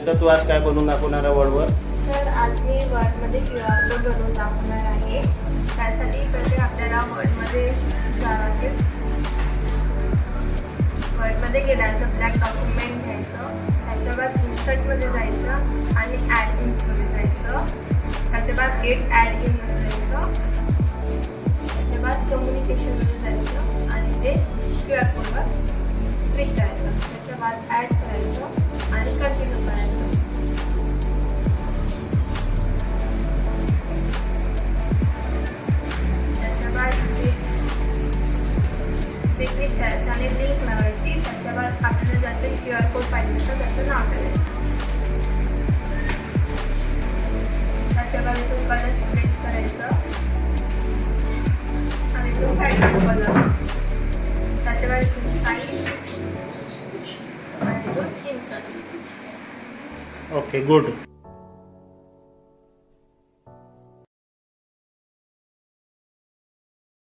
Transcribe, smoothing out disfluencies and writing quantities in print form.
श्वेता, तू आज काय बनवून दाखवणार आहे वर्डवर? तर आज मी वर्डमध्ये QR कोड बनवून दाखवणार आहे. त्यासाठी पहिले आपल्याला वर्डमध्ये जावं लागेल. वर्डमध्ये गेल्यानंतर ब्लॅक डॉक्युमेंट घ्यायचं, त्याच्या बाद इन्सर्टमध्ये जायचं आणि ॲड इन्समध्ये जायचं, त्याच्या बाद गेट ॲड इनमध्ये जायचं, त्याच्या बाद कम्युनिकेशनमध्ये जायचं आणि ते QR कोडवर क्लिक करायचं, त्याच्या बाद ॲड करायचं आणि कंटिन्यू करायचं. त्याच्या बाद ते क्लिक करायचं आणि लिंक लावायची. त्याच्या बाद आपल्याला ज्याचे QR कोड पाहिजे तर त्याचं नाव करायचं. त्याच्या बाद तो कलर सिलेक्ट करायचं आणि तो ॲड कलर, त्याच्या बाद साईज आणि तो इन्सर्ट. Okay, good.